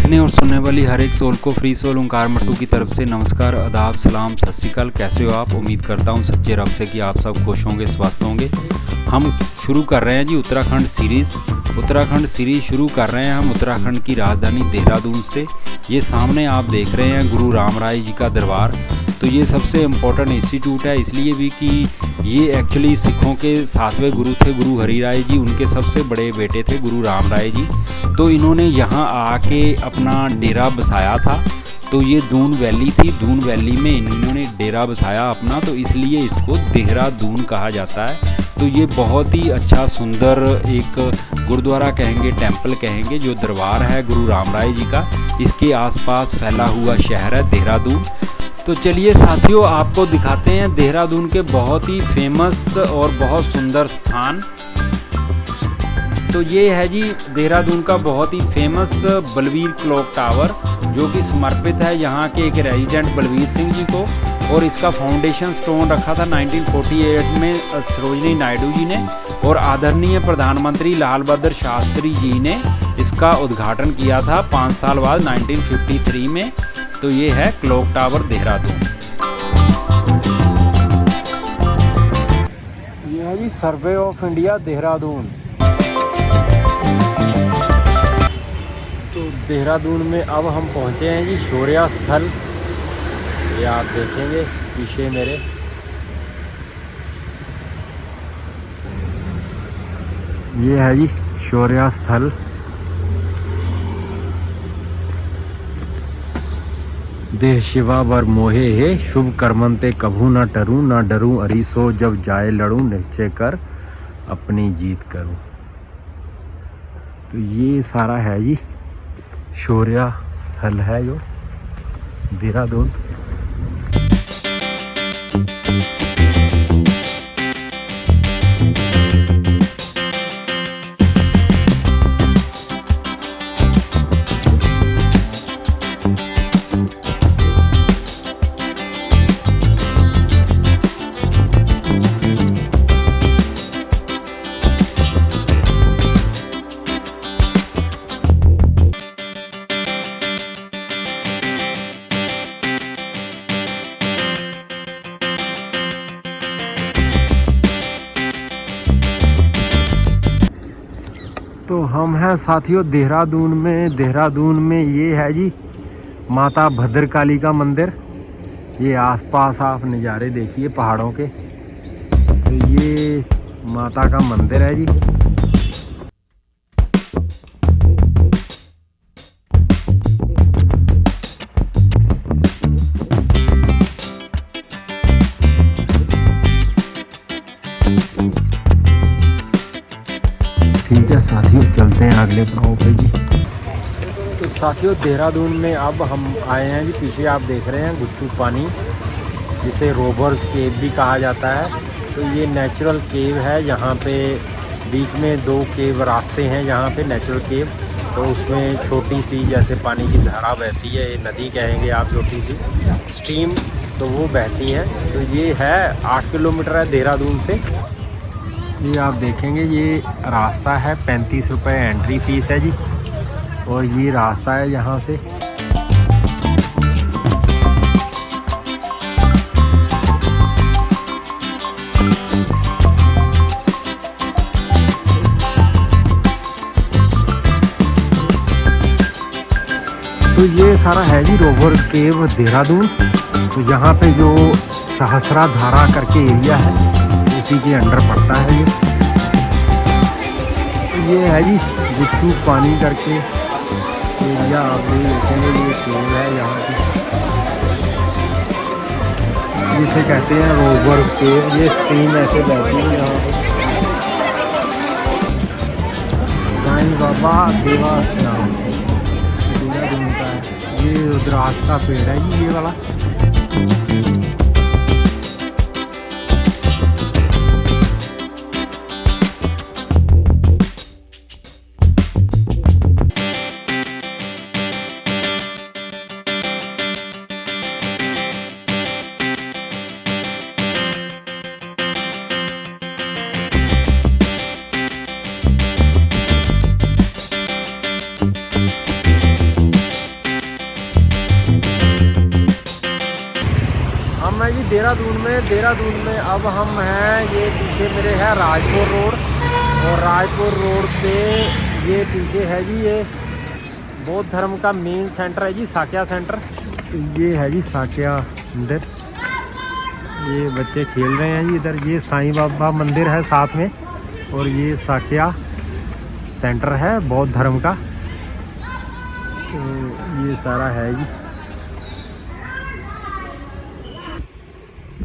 देखने और सुनने वाली हर एक सोल को फ्री सोल ओंकार मट्टू की तरफ से नमस्कार, आदाब, सलाम, सत श्री अकाल। कैसे हो आप? उम्मीद करता हूँ सच्चे रब से कि आप सब खुश होंगे, स्वस्थ होंगे। हम शुरू कर रहे हैं जी उत्तराखंड सीरीज़ शुरू कर रहे हैं हम उत्तराखंड की राजधानी देहरादून से। ये सामने आप देख रहे हैं गुरु राम राय जी का दरबार। तो ये सबसे इम्पोर्टेंट इंस्टीट्यूट है इसलिए भी कि ये एक्चुअली सिखों के 7वें गुरु थे, गुरु हरि राय जी। उनके सबसे बड़े बेटे थे गुरु राम राय जी। तो इन्होंने यहाँ आके अपना डेरा बसाया था। तो ये दून वैली थी, दून वैली में इन्होंने डेरा बसाया अपना, तो इसलिए इसको देहरादून कहा जाता है। तो ये बहुत ही अच्छा सुंदर एक गुरुद्वारा कहेंगे, टेम्पल कहेंगे, जो दरबार है गुरु राम राय जी का। इसके आसपास फैला हुआ शहर है देहरादून। तो चलिए साथियों, आपको दिखाते हैं देहरादून के बहुत ही फेमस और बहुत सुंदर स्थान। तो ये है जी देहरादून का बहुत ही फेमस बलवीर क्लॉक टावर, जो कि समर्पित है यहाँ के एक रेजिडेंट बलवीर सिंह जी को। और इसका फाउंडेशन स्टोन रखा था 1948 में सरोजनी नायडू जी ने, और आदरणीय प्रधानमंत्री लाल बहादुर शास्त्री जी ने इसका उद्घाटन किया था 5 साल बाद 1953 में। तो ये है क्लॉक टावर देहरादून। ये है जी सर्वे ऑफ इंडिया देहरादून। तो देहरादून में अब हम पहुंचे हैं जी शौर्य स्थल। ये आप देखेंगे पीछे मेरे। ये है जी शौर्य स्थल। देह शिवा वर मोहे है, शुभ कर्मंते कभू न डरूं अरीसो, जब जाए लड़ूं निश्चय कर अपनी जीत करूं। तो ये सारा है जी शौर्य स्थल है जो देहरादून। तो हम हैं साथियों देहरादून में ये है जी माता भद्रकाली का मंदिर। ये आसपास आप नज़ारे देखिए पहाड़ों के। तो ये माता का मंदिर है जी। ठीक है साथियों, चलते हैं अगले गाँव पे जी। तो साथियों देहरादून में अब हम आए हैं जी। पीछे आप देख रहे हैं गुच्चू पानी, जिसे रोबर्स केव भी कहा जाता है। तो ये नेचुरल केव है। यहाँ पे बीच में 2 केव रास्ते हैं यहाँ पे, नेचुरल केव। तो उसमें छोटी सी जैसे पानी की धारा बहती है, ये नदी कहेंगे आप, छोटी सी स्ट्रीम, तो वो बहती है। तो ये है 8 किलोमीटर है देहरादून से। ये आप देखेंगे ये रास्ता है, 35 रुपये एंट्री फीस है जी। और ये रास्ता है यहाँ से। तो ये सारा है जी रोवर केव देहरादून। तो यहाँ पे जो सहस्रा धारा करके एरिया है उसी के अंडर पड़ता है ये है जी गुच्चू पानी करके एरिया। आप देखेंगे ये केव है यहाँ की, जिसे कहते हैं रोवर केव। ये स्ट्रीम ऐसे बहती है यहाँ पे। साईं बाबा देवास्नान देहरादून का है। ये रुद्राक्ष का पेड़ है जी, ये वाला। हैं जी देहरादून में अब हम हैं, ये पीछे मेरे है राजपुर रोड, और राजपुर रोड पे ये पीछे है जी ये बौद्ध धर्म का मेन सेंटर है जी, साक्या सेंटर। ये है जी साक्या मंदिर, ये बच्चे खेल रहे हैं जी इधर। ये साईं बाबा मंदिर है साथ में, और ये साक्या सेंटर है बौद्ध धर्म का। तो ये सारा है जी।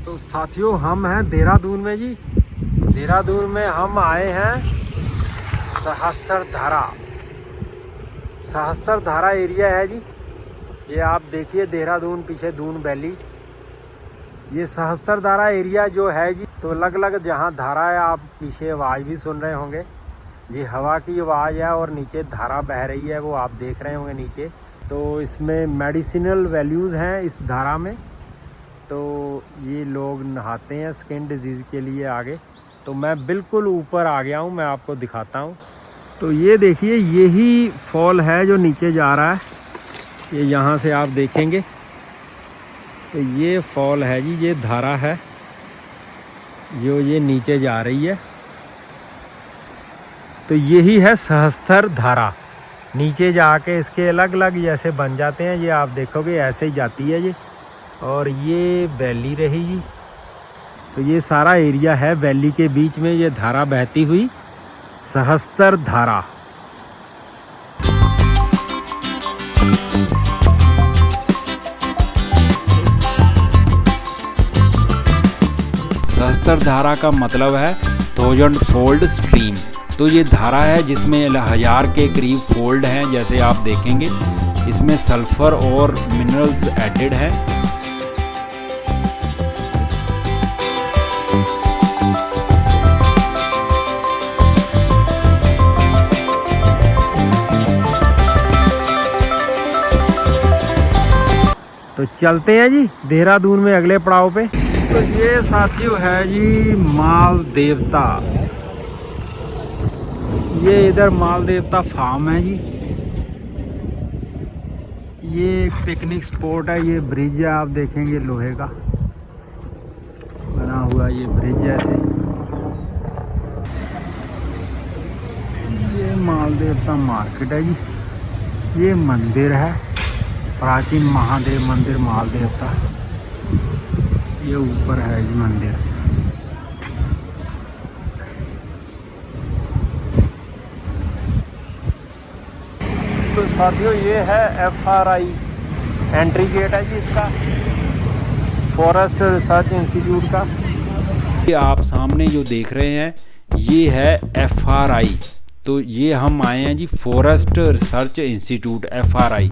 तो साथियों हम हैं देहरादून में जी। देहरादून में हम आए हैं सहस्त्रधारा। सहस्त्रधारा एरिया है जी। ये आप देखिए देहरादून, पीछे दून वैली, ये सहस्त्रधारा एरिया जो है जी। तो अलग अलग जहाँ धारा है, आप पीछे आवाज़ भी सुन रहे होंगे, ये हवा की आवाज़ है, और नीचे धारा बह रही है वो आप देख रहे होंगे नीचे। तो इसमें मेडिसिनल वैल्यूज़ हैं इस धारा में। तो ये लोग नहाते हैं स्किन डिजीज़ के लिए आगे। तो मैं बिल्कुल ऊपर आ गया हूँ, मैं आपको दिखाता हूँ। तो ये देखिए यही फॉल है जो नीचे जा रहा है, ये यहाँ से आप देखेंगे तो ये फॉल है जी, ये धारा है जो ये नीचे जा रही है। तो यही है सहस्त्र धारा। नीचे जाके इसके अलग अलग जैसे बन जाते हैं, ये आप देखोगे ऐसे ही जाती है ये। और ये वैली रही जी। तो ये सारा एरिया है वैली के बीच में, ये धारा बहती हुई सहस्त्र धारा। सहस्त्र धारा का मतलब है 1000 फोल्ड स्ट्रीम। तो ये धारा है जिसमें 1000 के करीब फोल्ड हैं, जैसे आप देखेंगे। इसमें सल्फर और मिनरल्स एडेड है। तो चलते हैं जी देहरादून में अगले पड़ाव पे। तो ये साथियों है जी माल देवता। ये इधर माल देवता फार्म है जी। ये एक पिकनिक स्पॉट है। ये ब्रिज है, आप देखेंगे लोहे का बना हुआ ये ब्रिज जैसे। ये माल देवता मार्केट है जी। ये मंदिर है, प्राचीन महादेव मंदिर माल देवता। ये ऊपर है जी मंदिर। तो साथियों ये है FRI एंट्री गेट है जी इसका, फॉरेस्ट रिसर्च इंस्टीट्यूट का। ये आप सामने जो देख रहे हैं ये है FRI। तो ये हम आए हैं जी फॉरेस्ट रिसर्च इंस्टीट्यूट FRI,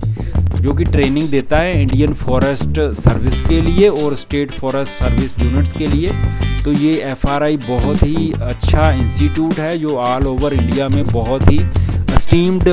जो कि ट्रेनिंग देता है इंडियन फॉरेस्ट सर्विस के लिए और स्टेट फॉरेस्ट सर्विस यूनिट्स के लिए। तो ये FRI बहुत ही अच्छा इंस्टीट्यूट है जो ऑल ओवर इंडिया में बहुत ही एस्टीम्ड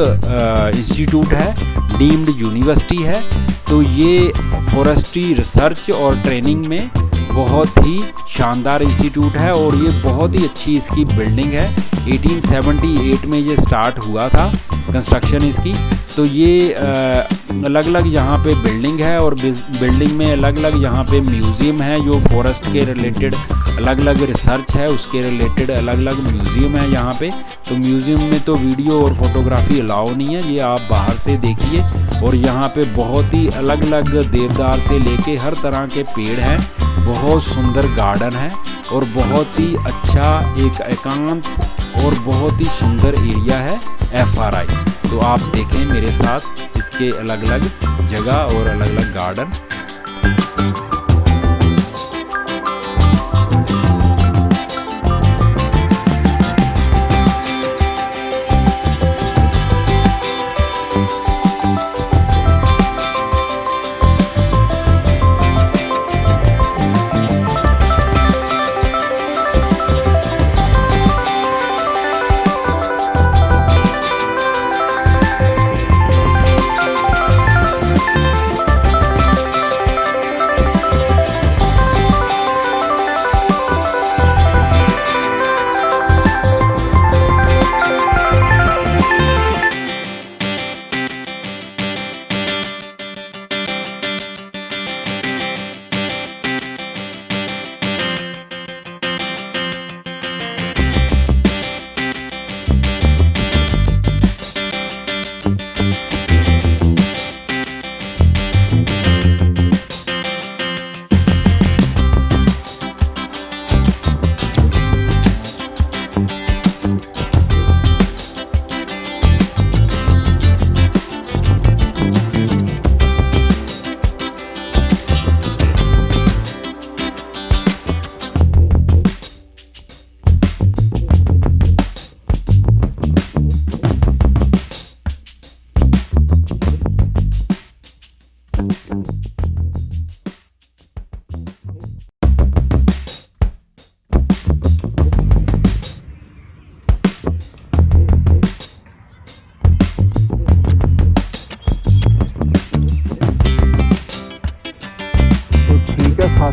इंस्टीट्यूट है, डीम्ड यूनिवर्सिटी है। तो ये फॉरेस्ट्री रिसर्च और ट्रेनिंग में बहुत ही शानदार इंस्टीट्यूट है, और ये बहुत ही अच्छी इसकी बिल्डिंग है। 1878 में ये स्टार्ट हुआ था कंस्ट्रक्शन इसकी। तो ये अलग अलग यहाँ पे बिल्डिंग है, और बिल्डिंग में अलग अलग यहाँ पे म्यूज़ियम है जो फॉरेस्ट के रिलेटेड अलग अलग रिसर्च है, उसके रिलेटेड अलग अलग म्यूज़ियम है यहाँ पे। तो म्यूज़ियम में तो वीडियो और फोटोग्राफी अलाउ नहीं है, ये आप बाहर से देखिए। और यहाँ पे बहुत ही अलग अलग देवदार से लेके हर तरह के पेड़ हैं, बहुत सुंदर गार्डन है, और बहुत ही अच्छा एक एकांत और बहुत ही सुंदर एरिया है FRI। तो आप देखें मेरे साथ इसके अलग अलग जगह और अलग अलग गार्डन।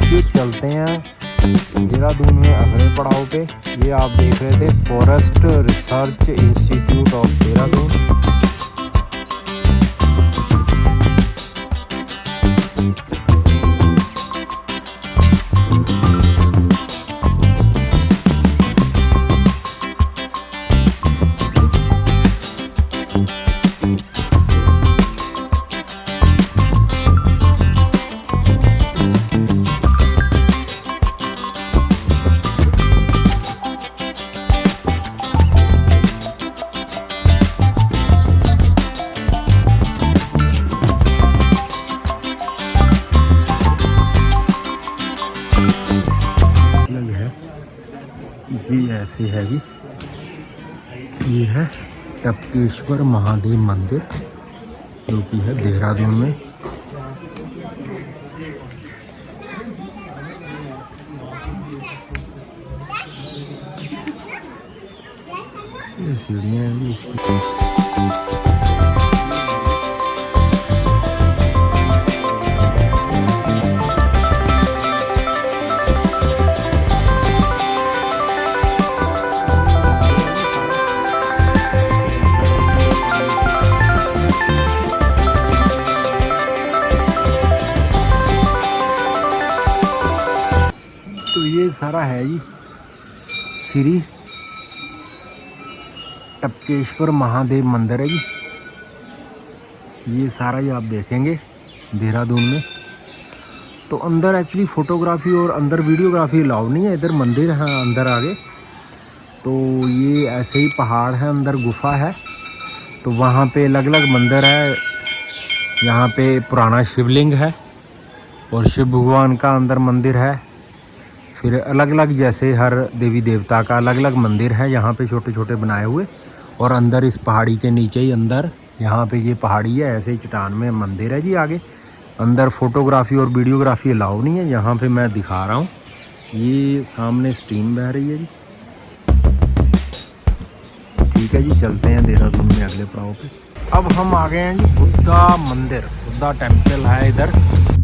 चलिए चलते हैं देहरादून में अगले पड़ाव पे। ये आप देख रहे थे forest research institute of Dehradun. ये ऐसे है जी, ये है टपकेश्वर महादेव मंदिर जो कि है देहरादून में। ये सीढ़ियाँ हैं जी इसकी। तो ये सारा है जी श्री टपकेश्वर महादेव मंदिर है जी। ये सारा ही आप देखेंगे देहरादून में। तो अंदर एक्चुअली फ़ोटोग्राफी और अंदर वीडियोग्राफी अलाउ नहीं है, इधर मंदिर है अंदर आगे। तो ये ऐसे ही पहाड़ है, अंदर गुफा है, तो वहाँ पे अलग अलग मंदिर है। यहाँ पे पुराना शिवलिंग है और शिव भगवान का अंदर मंदिर है। फिर अलग अलग जैसे हर देवी देवता का अलग अलग मंदिर है यहाँ पे छोटे छोटे बनाए हुए। और अंदर इस पहाड़ी के नीचे ही अंदर यहाँ पे ये पहाड़ी है, ऐसे ही चट्टान में मंदिर है जी आगे। अंदर फोटोग्राफी और वीडियोग्राफी अलाउ नहीं है। यहाँ पे मैं दिखा रहा हूँ, ये सामने स्ट्रीम बह रही है जी। ठीक है जी, चलते हैं देहरादून में अगले पड़ाव पे। अब हम आ गए हैं जी बुद्धा मंदिर, बुद्धा टेम्पल है इधर।